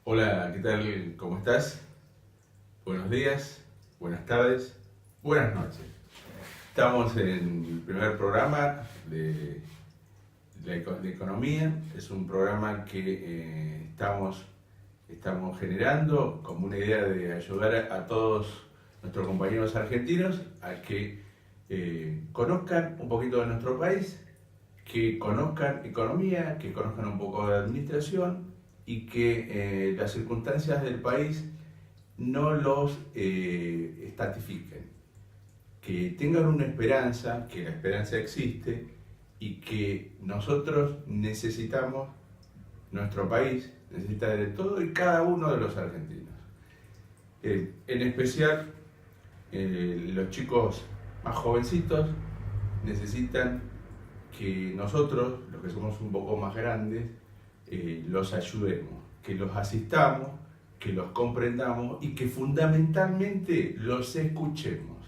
Hola, ¿qué tal? ¿Cómo estás? Buenos días, buenas tardes, buenas noches. Estamos en el primer programa de economía. Es un programa que estamos generando como una idea de ayudar a todos nuestros compañeros argentinos a que conozcan un poquito de nuestro país, que conozcan economía, que conozcan un poco de administración y que las circunstancias del país no los estatifiquen, que tengan una esperanza, que la esperanza existe y que nosotros necesitamos, nuestro país necesita de todo y cada uno de los argentinos. En especial, los chicos más jovencitos necesitan que nosotros, los que somos un poco más grandes, los ayudemos, que los asistamos, que los comprendamos y que fundamentalmente los escuchemos.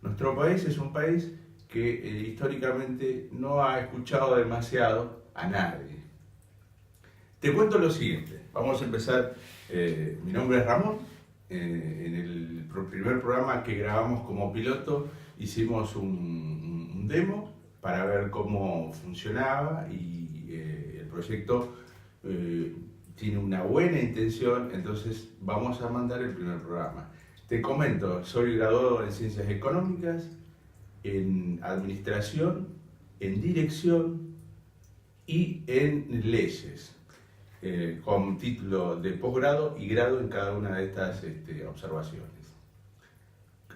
Nuestro país es un país que históricamente no ha escuchado demasiado a nadie. Te cuento lo siguiente, vamos a empezar. Mi nombre es Ramón. En el primer programa que grabamos como piloto hicimos un demo para ver cómo funcionaba y el proyecto tiene una buena intención, entonces vamos a mandar el primer programa. Te comento, soy graduado en Ciencias Económicas, en Administración, en Dirección y en Leyes, con título de posgrado y grado en cada una de estas observaciones.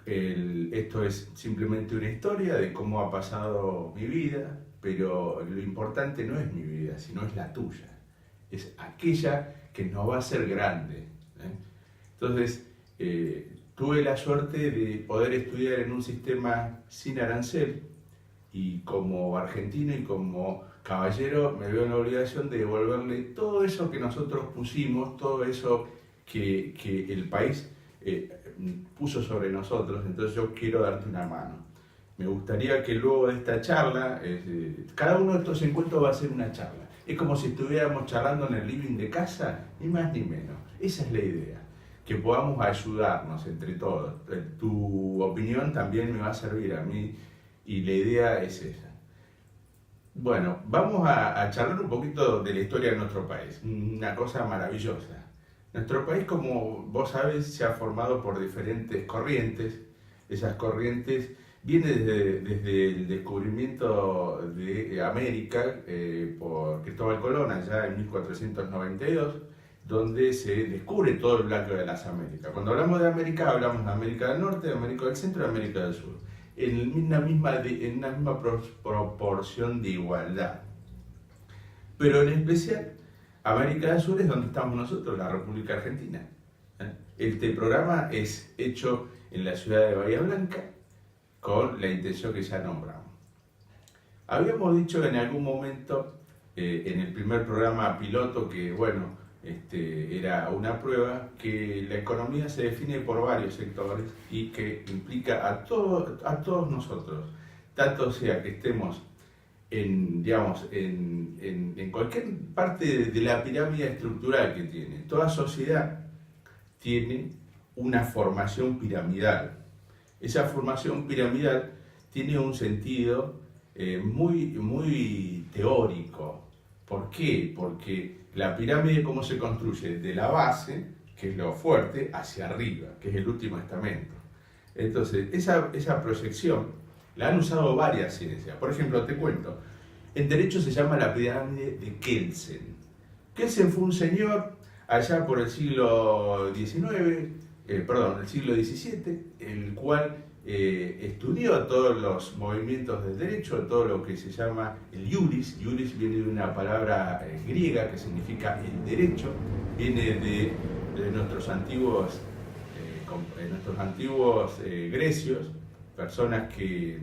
Esto es simplemente una historia de cómo ha pasado mi vida, pero lo importante no es mi vida, sino es la tuya. Es aquella que nos va a hacer grande. Entonces, tuve la suerte de poder estudiar en un sistema sin arancel y como argentino y como caballero me veo en la obligación de devolverle todo eso que nosotros pusimos, todo eso que el país puso sobre nosotros. Entonces yo quiero darte una mano. Me gustaría que luego de esta charla, cada uno de estos encuentros va a ser una charla. Es como si estuviéramos charlando en el living de casa, ni más ni menos. Esa es la idea, que podamos ayudarnos entre todos. Tu opinión también me va a servir a mí y la idea es esa. Bueno, vamos a charlar un poquito de la historia de nuestro país, una cosa maravillosa. Nuestro país, como vos sabés, se ha formado por diferentes corrientes. Esas corrientes vienen desde el descubrimiento de América por Cristóbal Colón, allá en 1492, donde se descubre todo el blanco de las Américas. Cuando hablamos de América, hablamos de América del Norte, de América del Centro y de América del Sur, en una misma proporción de igualdad. Pero en especial, América del Sur es donde estamos nosotros, la República Argentina. Este programa es hecho en la ciudad de Bahía Blanca con la intención que ya nombramos. Habíamos dicho en algún momento, en el primer programa piloto, que bueno, era una prueba, que la economía se define por varios sectores y que implica a todos nosotros, tanto sea que estemos en cualquier parte de la pirámide estructural que tiene. Toda sociedad tiene una formación piramidal. Esa formación piramidal tiene un sentido muy teórico. ¿Por qué? Porque la pirámide, ¿cómo se construye? De la base, que es lo fuerte, hacia arriba, que es el último estamento. Entonces, esa proyección la han usado varias ciencias. Por ejemplo, te cuento, en derecho se llama la pirámide de Kelsen. Kelsen fue un señor allá por el siglo XIX, el siglo XVII, el cual estudió todos los movimientos del derecho, todo lo que se llama el iuris. Iuris viene de una palabra griega que significa el derecho, viene de nuestros antiguos grecios, personas que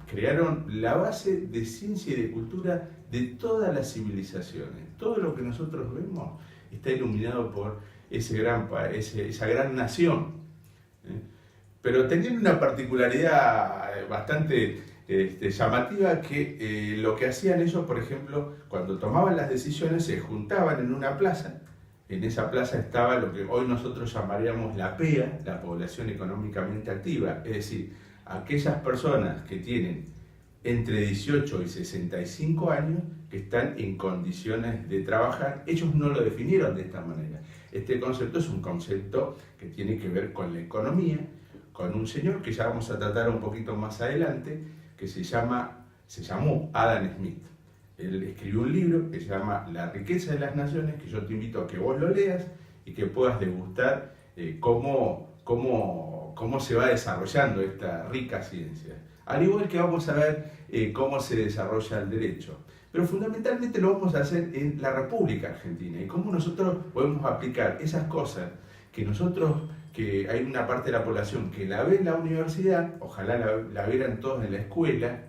crearon la base de ciencia y de cultura de todas las civilizaciones. Todo lo que nosotros vemos está iluminado por esa gran nación. Pero tenían una particularidad bastante llamativa, que lo que hacían ellos, por ejemplo, cuando tomaban las decisiones, se juntaban en una plaza En esa plaza estaba lo que hoy nosotros llamaríamos la PEA, la población económicamente activa, es decir, aquellas personas que tienen entre 18 y 65 años que están en condiciones de trabajar. Ellos no lo definieron de esta manera. Este concepto es un concepto que tiene que ver con la economía, con un señor que ya vamos a tratar un poquito más adelante, que se llamó Adam Smith. Él escribió un libro que se llama La riqueza de las naciones, que yo te invito a que vos lo leas y que puedas degustar cómo se va desarrollando esta rica ciencia. Al igual que vamos a ver cómo se desarrolla el derecho. Pero fundamentalmente lo vamos a hacer en la República Argentina y cómo nosotros podemos aplicar esas cosas que hay una parte de la población que la ve en la universidad, ojalá la vieran todos en la escuela,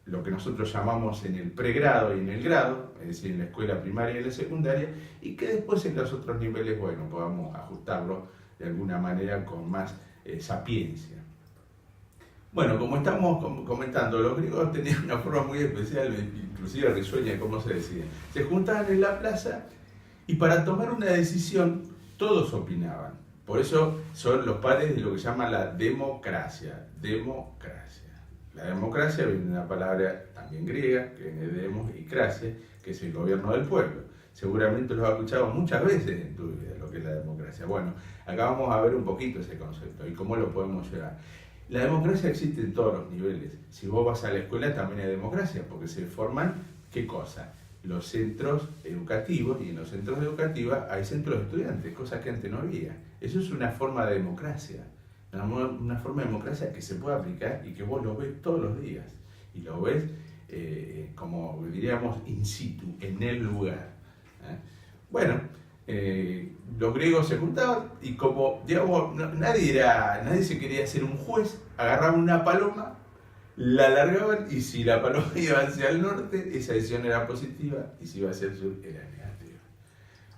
lo que nosotros llamamos en el pregrado y en el grado, es decir, en la escuela primaria y la secundaria, y que después en los otros niveles, bueno, podamos ajustarlo de alguna manera con más sapiencia. Bueno, como estamos comentando, los griegos tenían una forma muy especial, inclusive risueña de cómo se decía. Se juntaban en la plaza y para tomar una decisión todos opinaban. Por eso son los padres de lo que se llama la democracia. La democracia viene de una palabra también griega, que viene de demos y cracia, que es el gobierno del pueblo. Seguramente lo has escuchado muchas veces en tu vida, lo que es la democracia. Bueno, acá vamos a ver un poquito ese concepto y cómo lo podemos llevar. La democracia existe en todos los niveles. Si vos vas a la escuela también hay democracia, porque se forman, ¿qué cosa? Los centros educativos, y en los centros educativos hay centros de estudiantes, cosas que antes no había. Eso es una forma de democracia. Una forma de democracia que se puede aplicar y que vos lo ves todos los días. Y lo ves, como diríamos, in situ, en el lugar. Bueno, los griegos se juntaban y como, digamos, nadie se quería hacer un juez, agarraban una paloma, la largaban y si la paloma iba hacia el norte, esa decisión era positiva y si iba hacia el sur, era negativa.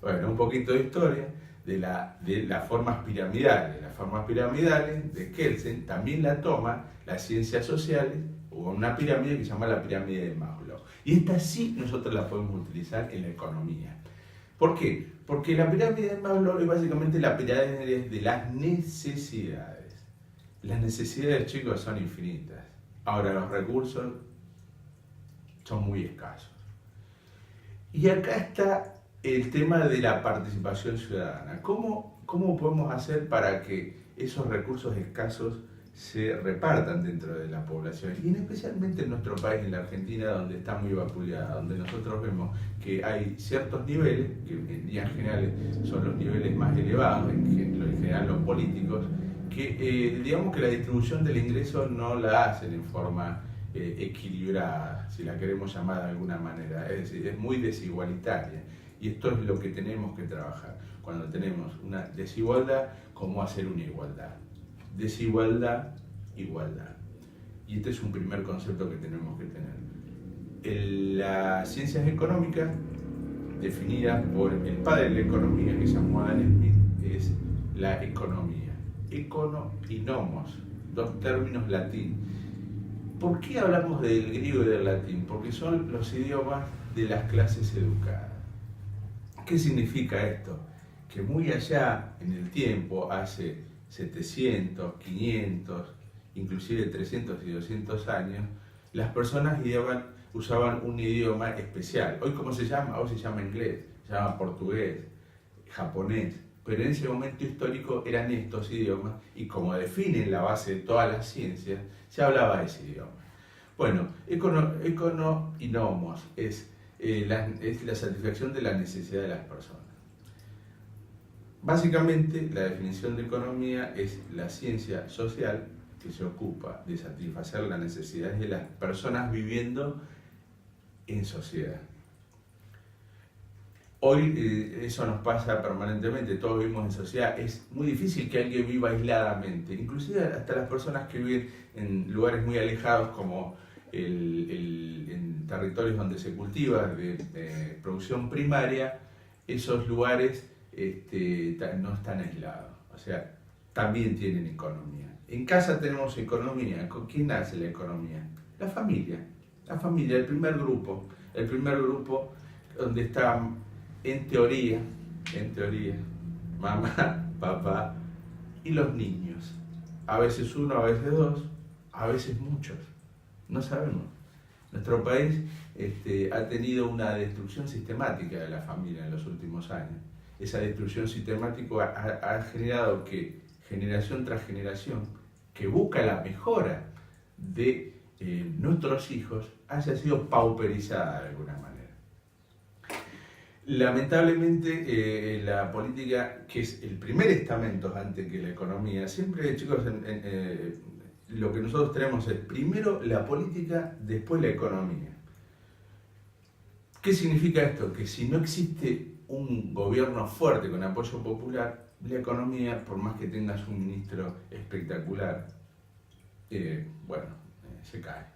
Bueno, un poquito de historia de las formas piramidales. Las formas piramidales de Kelsen también la toma las ciencias sociales, o una pirámide que se llama la pirámide de Maslow. Y esta sí nosotros la podemos utilizar en la economía. ¿Por qué? Porque la pirámide de Maslow es básicamente la pirámide de las necesidades. Las necesidades, chicos, son infinitas. Ahora, los recursos son muy escasos. Y acá está el tema de la participación ciudadana. ¿Cómo podemos hacer para que esos recursos escasos se repartan dentro de la población? Y especialmente en nuestro país, en la Argentina, donde está muy vapuleada, donde nosotros vemos que hay ciertos niveles, que en líneas generales son los niveles más elevados, en general los políticos, que digamos que la distribución del ingreso no la hacen en forma equilibrada, si la queremos llamar de alguna manera, es decir, es muy desigualitaria. Y esto es lo que tenemos que trabajar. Cuando tenemos una desigualdad, ¿cómo hacer una igualdad? Desigualdad, igualdad. Y este es un primer concepto que tenemos que tener. Las ciencias económicas, definidas por el padre de la economía, que se llamó Adam Smith, es la economía. Econo y nomos, dos términos latín. ¿Por qué hablamos del griego y del latín? Porque son los idiomas de las clases educadas. ¿Qué significa esto? Que muy allá en el tiempo, hace 700, 500, inclusive 300 y 200 años, las personas usaban un idioma especial. Hoy, ¿cómo se llama? Hoy se llama inglés, se llama portugués, japonés. Pero en ese momento histórico eran estos idiomas y como definen la base de todas las ciencias, se hablaba ese idioma. Bueno, econo y nomos es la satisfacción de la necesidad de las personas. Básicamente, la definición de economía es la ciencia social que se ocupa de satisfacer las necesidades de las personas viviendo en sociedad. Hoy eso nos pasa permanentemente, todos vivimos en sociedad, es muy difícil que alguien viva aisladamente, inclusive hasta las personas que viven en lugares muy alejados como en territorios donde se cultiva de producción primaria, esos lugares no están aislados, o sea, también tienen economía. En casa tenemos economía. ¿Con quién nace la economía? La familia, el primer grupo donde está, en teoría, en teoría, mamá, papá y los niños. A veces uno, a veces dos, a veces muchos. No sabemos. Nuestro país ha tenido una destrucción sistemática de la familia en los últimos años. Esa destrucción sistemática ha generado que generación tras generación que busca la mejora de nuestros hijos haya sido pauperizada de alguna manera. Lamentablemente la política, que es el primer estamento antes que la economía, siempre chicos, lo que nosotros tenemos es primero la política, después la economía. ¿Qué significa esto? Que si no existe un gobierno fuerte con apoyo popular, la economía, por más que tengas un ministro espectacular, se cae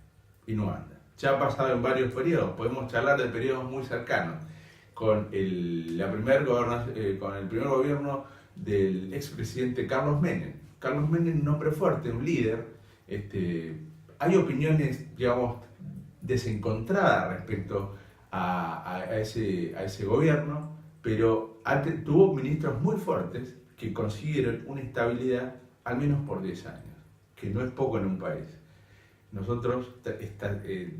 y no anda. Ya ha pasado en varios periodos, podemos charlar de periodos muy cercanos, con el primer gobierno del expresidente Carlos Menem. Carlos Menem, un hombre fuerte, un líder. Hay opiniones, digamos, desencontradas respecto a ese gobierno, pero tuvo ministros muy fuertes que consiguieron una estabilidad al menos por 10 años, que no es poco en un país. Nosotros,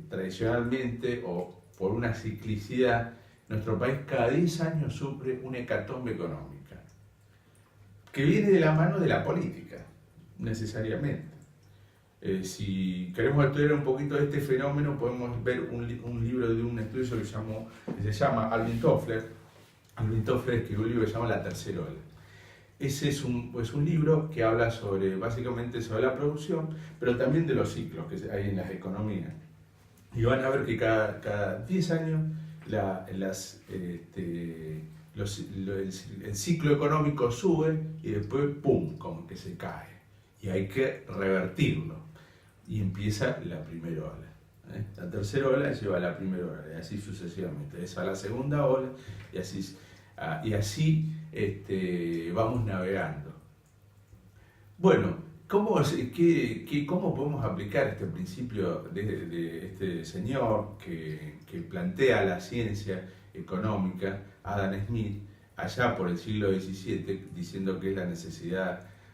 tradicionalmente, o por una ciclicidad, nuestro país cada 10 años sufre una hecatombe económica, que viene de la mano de la política, necesariamente. Si queremos estudiar un poquito de este fenómeno, podemos ver un libro de un estudioso que se llama Alvin Toffler. Alvin Toffler escribió un libro que se llama La Tercera Ola. Ese es un libro que habla básicamente sobre la producción, pero también de los ciclos que hay en las economías. Y van a ver que cada 10 años el ciclo económico sube y después, ¡pum!, como que se cae. Y hay que revertirlo. Y empieza la primera ola. La tercera ola lleva a la primera ola, y así sucesivamente. Es a la segunda ola, y así vamos navegando. Bueno, ¿cómo podemos aplicar este principio de este señor que plantea la ciencia económica, Adam Smith, allá por el siglo XVII, diciendo que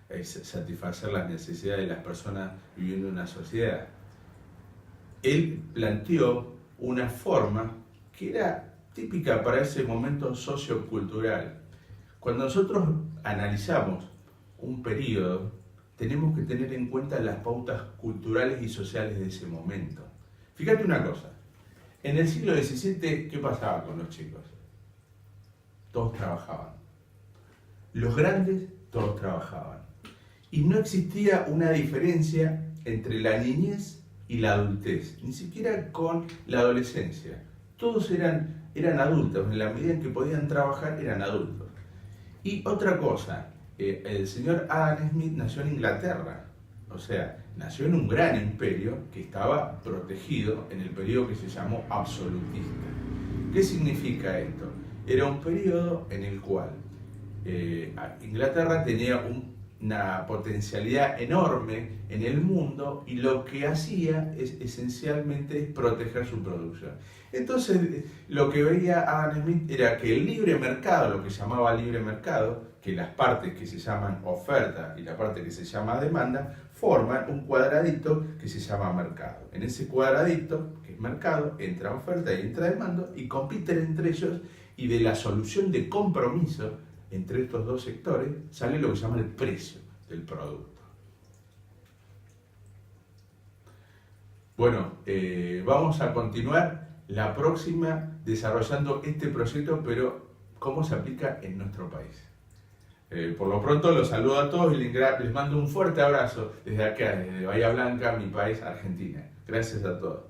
es satisfacer las necesidades de las personas viviendo en una sociedad? Él planteó una forma que era típica para ese momento sociocultural. Cuando nosotros analizamos un periodo, tenemos que tener en cuenta las pautas culturales y sociales de ese momento. Fíjate una cosa, en el siglo XVII, ¿qué pasaba con los chicos? Todos trabajaban. Los grandes, todos trabajaban. Y no existía una diferencia entre la niñez y la adultez, ni siquiera con la adolescencia. Todos eran adultos, en la medida en que podían trabajar eran adultos. Y otra cosa, el señor Adam Smith nació en Inglaterra, o sea, nació en un gran imperio que estaba protegido en el periodo que se llamó absolutista. ¿Qué significa esto? Era un periodo en el cual Inglaterra tenía una potencialidad enorme en el mundo y lo que hacía esencialmente es proteger su producción. Entonces lo que veía Adam Smith era que el libre mercado, lo que llamaba libre mercado, que las partes que se llaman oferta y la parte que se llama demanda, forman un cuadradito que se llama mercado. En ese cuadradito, que es mercado, entra oferta y entra demanda y compiten entre ellos, y de la solución de compromiso entre estos dos sectores sale lo que se llama el precio del producto. Bueno, vamos a continuar la próxima desarrollando este proyecto, pero cómo se aplica en nuestro país. Por lo pronto los saludo a todos y les mando un fuerte abrazo desde acá, desde Bahía Blanca, mi país, Argentina. Gracias a todos.